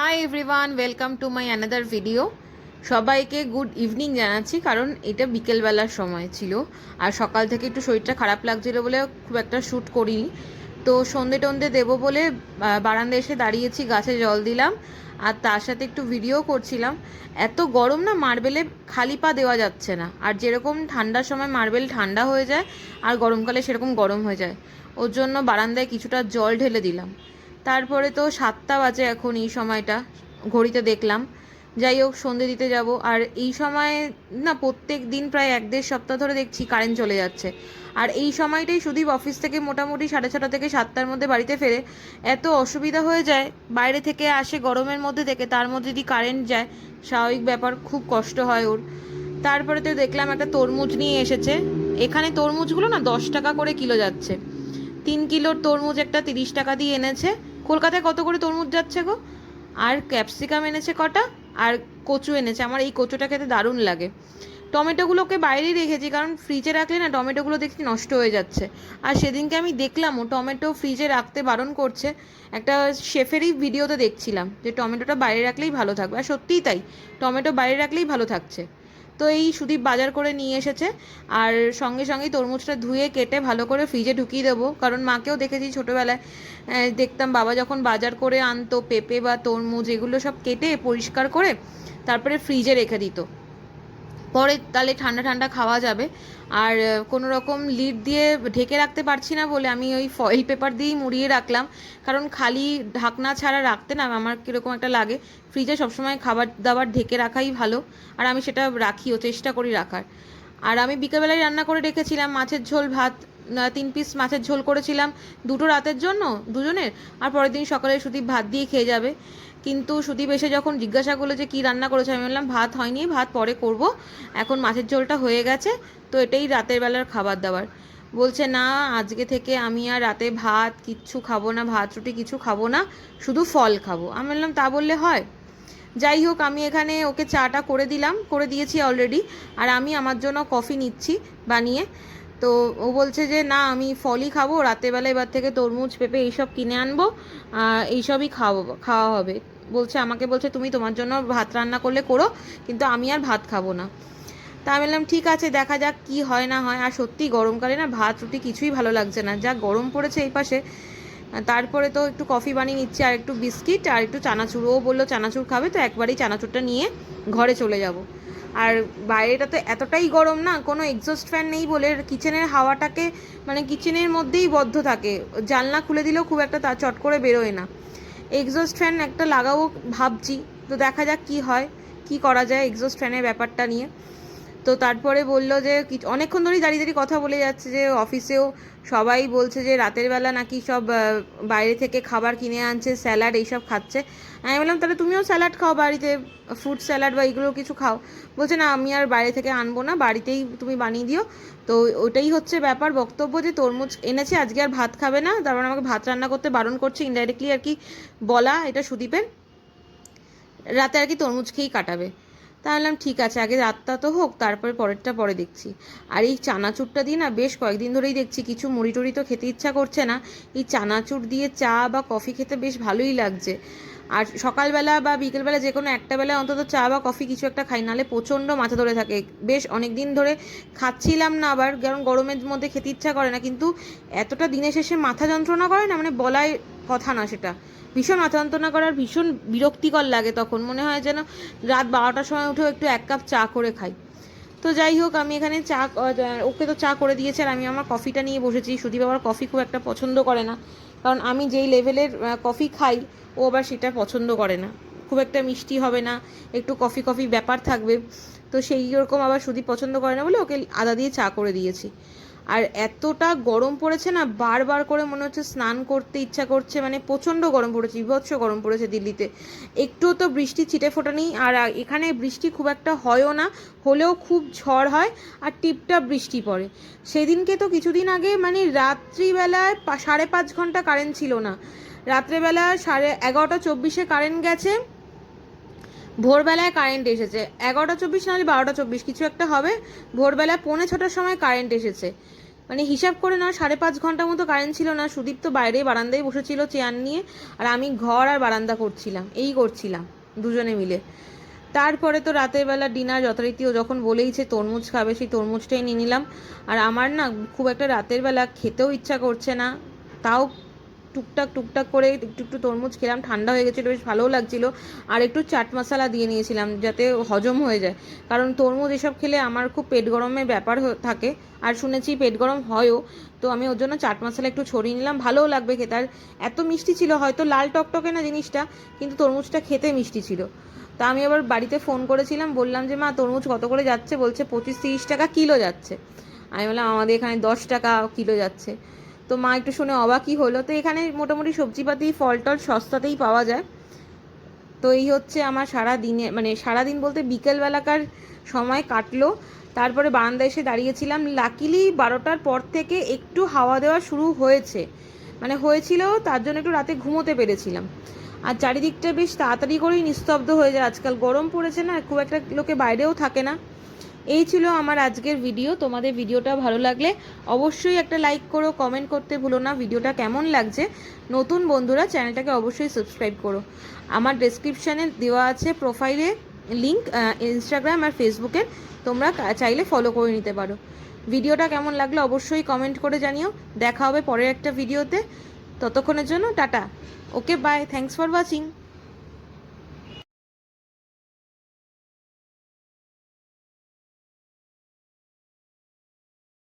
Hi everyone, welcome to my another video. সবাইকে good evening জানাচ্ছি, কারণ এটা বিকেলবেলার সময় ছিল আর সকাল থেকে একটু শরীরটা খারাপ লাগছিল বলে খুব একটা শ্যুট করিনি। তো সন্ধে টন্ধে দেবো বলে বারান্দায় এসে দাঁড়িয়েছি, গাছে জল দিলাম আর তার সাথে একটু ভিডিও করছিলাম। এত গরম না, মার্বেলে খালি পা দেওয়া যাচ্ছে না। আর যেরকম ঠান্ডার সময় মার্বেল ঠান্ডা হয়ে যায় আর গরমকালে সেরকম গরম হয়ে যায়, ওর জন্য বারান্দায় কিছুটা জল ঢেলে দিলাম। তারপরে তো 7টা বাজে এখন এই সময়টা, ঘড়িতে দেখলাম। যাই হোক, সন্ধে দিতে যাব। আর এই সময় না, প্রত্যেক দিন প্রায় 1-1.5 সপ্তাহ ধরে দেখছি কারেন্ট চলে যাচ্ছে। আর এই সময়টাই সুদীপ অফিস থেকে মোটামুটি 6:30 থেকে 7টার মধ্যে বাড়িতে ফেরে। এত অসুবিধা হয়ে যায়, বাইরে থেকে আসে গরমের মধ্যে থেকে, তার মধ্যে যদি কারেন্ট যায়, স্বাভাবিক ব্যাপার, খুব কষ্ট হয় ওর। তারপরে তো দেখলাম একটা তরমুজ নিয়ে এসেছে। এখানে তরমুজগুলো না 10 টাকা করে কিলো যাচ্ছে। 3 কিলোর তরমুজ একটা 30 টাকা দিয়ে এনেছে। কলকাতায় কত করে তরমুজ যাচ্ছে গো? আর ক্যাপসিকাম এনেছে কটা, আর কচু এনেছে। আমার এই কচুটা খেতে দারুণ লাগে। টমেটোগুলোকে বাইরেই রেখেছি, কারণ ফ্রিজে রাখলে না টমেটোগুলো দেখছি নষ্ট হয়ে যাচ্ছে। আর সেদিনকে আমি দেখলামও টমেটো ফ্রিজে রাখতে বারণ করছে। একটা শেফেরই ভিডিওতে দেখছিলাম যে টমেটোটা বাইরে রাখলেই ভালো থাকবে, আর সত্যিই তাই, টমেটো বাইরে রাখলেই ভালো থাকছে। তো এই সুদীপ বাজার করে নিয়ে এসেছে, আর সঙ্গে সঙ্গেই তরমুজটা ধুয়ে কেটে ভালো করে ফ্রিজে ঢুকিয়ে দেবো। কারণ মাকেও দেখেছি ছোটোবেলায়, দেখতাম বাবা যখন বাজার করে আনতো পেঁপে বা তরমুজ, এগুলো সব কেটে পরিষ্কার করে তারপরে ফ্রিজে রেখে দিত, পরে তাহলে ঠান্ডা ঠান্ডা খাওয়া যাবে। আর কোনো রকম লিড দিয়ে ঢেকে রাখতে পারছি না বলে আমি ওই ফয়েল পেপার দিয়েই মুড়িয়ে রাখলাম। কারণ খালি ঢাকনা ছাড়া রাখতে না আমার কীরকম একটা লাগে। ফ্রিজে সবসময় খাবার দাবার ঢেকে রাখাই ভালো, আর আমি সেটা রাখিও, চেষ্টা করি রাখার। আর আমি বিকেলবেলায় রান্না করে রেখেছিলাম মাছের ঝোল ভাত, 3 পিস মাছের ঝোল করেছিলাম, দুটো রাতের জন্য দুজনের। আর পরের দিন সকালে সুদীপ ভাত দিয়ে খেয়ে যাবে। কিন্তু সুদীপ এসে যখন জিজ্ঞাসা করলো যে কী রান্না করেছে, আমি বললাম ভাত হয়নি, ভাত পরে করব, এখন মাছের ঝোলটা হয়ে গেছে, তো এটাই রাতের বেলার খাবার দাবার। বলছে না, আজকে থেকে আমি আর রাতে ভাত কিচ্ছু খাবো না, ভাত রুটি কিছু খাবো না, শুধু ফল খাবো। আমি বললাম তা বললে হয়? যাই হোক, আমি এখানে ওকে চাটা করে দিলাম, করে দিয়েছি অলরেডি। আর আমি আমার জন্য কফি নিচ্ছি বানিয়ে। তো ও বলছে যে না, আমি ফলই খাবো, রাতেরবেলা এবার থেকে তরমুজ পেঁপে এইসব কিনে আনবো, এইসবই খাওয়া হবে। আমাকে বলছে তুমি তোমার জন্য ভাত রান্না করলে করো, কিন্তু আমি আর ভাত খাবো না। তা আমি বললাম ঠিক আছে, দেখা যাক কি হয় না হয়। আর সত্যি গরমকালে না ভাত রুটি কিছুই ভালো লাগছে না, যা গরম পড়েছে এই পাশে। তারপরে তো একটু কফি বানিয়ে নিচ্ছি, আর একটু বিস্কিট আর একটু চানাচুর। ও বললো চানাচুর খাবে, তো একবারেই চানাচুরটা নিয়ে ঘরে চলে যাব। আর বাইরেটা তো এতটাই গরম না, কোনো এক্সস্ট ফ্যান নেই বলে কিচেনের হাওয়াটাকে, মানে কিচেনের মধ্যেই বদ্ধ থাকে, জানলা খুলে দিলেও খুব একটা তা চট করে বেরোয় না। এক্সস্ট ফ্যান একটা লাগাবো ভাবছি, তো দেখা যাক কি হয়, কি করা যায় এক্সস্ট ফ্যানের ব্যাপারটা নিয়ে। তো তারপরে বললো যে অনেকক্ষণ ধরেই দাঁড়িয়ে দাঁড়িয়ে কথা বলে যাচ্ছে যে অফিসেও সবাই বলছে যে রাতের বেলা নাকি সব বাইরে থেকে খাবার কিনে আনছে, স্যালাড এইসব খাচ্ছে। আমি বললাম তাহলে তুমিও স্যালাড খাও বাড়িতে, ফ্রুট স্যালাড বা এইগুলো কিছু খাও। বলছে না, আমি আর বাইরে থেকে আনবো না, বাড়িতেই তুমি বানিয়ে দিও। তো ওটাই হচ্ছে ব্যাপার, বক্তব্য যে তরমুজ এনেছে, আজকে আর ভাত খাবে না, তারপর আমাকে ভাত রান্না করতে বারণ করছে, ইনডাইরেক্টলি আর কি বলা এটা সুদীপের। রাতে আর কি তরমুজ খেয়েই কাটাবে। তা বললাম ঠিক আছে, আগে রাতটা তো হোক, তারপরে পরেরটা পরে দেখছি। আর এই চানাচুরটা দিয়ে না বেশ কয়েকদিন ধরেই দেখছি কিছু মুড়ি টুড়ি তো খেতে ইচ্ছা করছে না, এই চানাচুর দিয়ে চা বা কফি খেতে বেশ ভালোই লাগছে। আর সকালবেলা বা বিকেলবেলা যে কোনো একটা বেলায় অন্তত চা বা কফি কিছু একটা খাই, নাহলে প্রচণ্ড মাথা ধরে থাকে। বেশ অনেক দিন ধরে খাচ্ছিলাম না, আবার কারণ গরমের মধ্যে খেতে ইচ্ছা করে না, কিন্তু এতটা দিনের শেষে মাথা যন্ত্রণা করে না, মানে বলায় কথা না সেটা। ভীষণ মাথা যন্ত্রণা করার, ভীষণ বিরক্তিকর লাগে, তখন মনে হয় যেন রাত 12টার সময় উঠেও একটু 1 কাপ চা করে খাই। তো যাই হোক, আমি এখানে ওকে তো চা করে দিয়েছে, আর আমি আমার কফিটা নিয়ে বসেছি। সুদীপ আবার কফি খুব একটা পছন্দ করে না, কারণ আমি যেই লেভেলের কফি খাই ও আবার সেটা পছন্দ করে না। খুব একটা মিষ্টি হবে না, একটু কফি কফি ব্যাপার থাকবে, তো সেই রকম আবার সুদীপ পছন্দ করে না বলে ওকে আদা দিয়ে চা করে দিয়েছি। আর এতটা গরম পড়েছে না, বারবার করে মনে হচ্ছে স্নান করতে ইচ্ছা করছে, মানে প্রচণ্ড গরম পড়েছে, বিভৎস গরম পড়েছে দিল্লিতে। একটুও তো বৃষ্টি ছিটে ফোটা নেই, আর এখানে বৃষ্টি খুব একটা হয়ও না, হলেও খুব ঝড় হয় আর টিপটাপ বৃষ্টি পড়ে। সেদিনকে তো কিছুদিন আগে মানে রাত্রিবেলায় 5.5 ঘন্টা কারেন্ট ছিল না, রাত্রেবেলা 11:24 কারেন্ট গেছে, ভোরবেলায় কারেন্ট এসেছে 11:24, নাহলে 12:24 কিছু একটা হবে, ভোরবেলায় 6:45 সময় কারেন্ট এসেছে। মানে হিসাব করে না 5.5 ঘন্টা মতো কারেন্ট ছিল না। সুদীপ তো বাইরে বারান্দায় বসেছিল চেয়ার নিয়ে, আর আমি ঘর আর বারান্দা করছিলাম দুজনে মিলে। তারপরে তো রাতের বেলা ডিনার যথারীতি ও যখন বলেইছে তরমুজ খাবে, সেই তরমুজটাই নিয়ে নিলাম। আর আমার না খুব একটা রাতের বেলা খেতেও ইচ্ছা করছে না, তাও টুকটাক করে একটু তরমুজ খেলাম, ঠান্ডা হয়ে গেছিলো, বেশ ভালোও লাগছিলো। আর একটু চাট মশলা দিয়ে নিয়েছিলাম যাতে হজম হয়ে যায়, কারণ তরমুজ এসব খেলে আমার খুব পেট গরমের ব্যাপার থাকে, আর শুনেছি পেট গরম হয়ও। তো আমি ওর জন্য চাট মশলা একটু ছড়িয়ে নিলাম, ভালোও লাগবে খেতে। আর এত মিষ্টি ছিল, হয়তো লাল টকটকে না জিনিসটা, কিন্তু তরমুজটা খেতে মিষ্টি ছিল। তা আমি আবার বাড়িতে ফোন করেছিলাম, বললাম যে মা তরমুজ কত করে যাচ্ছে, বলছে 25-30 টাকা কিলো যাচ্ছে। আমি বললাম আমাদের এখানে 10 টাকা কিলো যাচ্ছে। তো মা একটু শুনে অবাকই হলো। তো এখানে মোটামুটি সবজিপাতি ফল টল সস্তাতেই পাওয়া যায়। তো এই হচ্ছে আমার সারাদিনে, মানে সারাদিন বলতে বিকেলবেলাকার সময় কাটলো। তারপরে বারান্দায় এসে দাঁড়িয়েছিলাম, লাকিলি 12টার পর থেকে একটু হাওয়া দেওয়া শুরু হয়েছে, মানে হয়েছিল, তার জন্য একটু রাতে ঘুমোতে পেরেছিলাম। আর চারিদিকটা বেশ তাড়াতাড়ি করেই নিস্তব্ধ হয়ে যায়, আজকাল গরম পড়েছে না, খুব একটা লোকে বাইরেও থাকে না। এই ছিল আমার আজকের ভিডিও। তোমাদের ভিডিওটা ভালো লাগলে অবশ্যই একটা লাইক করো, কমেন্ট করতে ভুলো না ভিডিওটা কেমন লাগছে। নতুন বন্ধুরা চ্যানেলটাকে অবশ্যই সাবস্ক্রাইব করো। আমার ডেসক্রিপশানে দেওয়া আছে প্রোফাইলে লিঙ্ক, ইনস্টাগ্রাম আর ফেসবুকের, তোমরা চাইলে ফলো করে নিতে পারো। ভিডিওটা কেমন লাগলো অবশ্যই কমেন্ট করে জানিও। দেখা হবে পরের একটা ভিডিওতে, ততক্ষণের জন্য tata. Okay, bye, thanks for watching.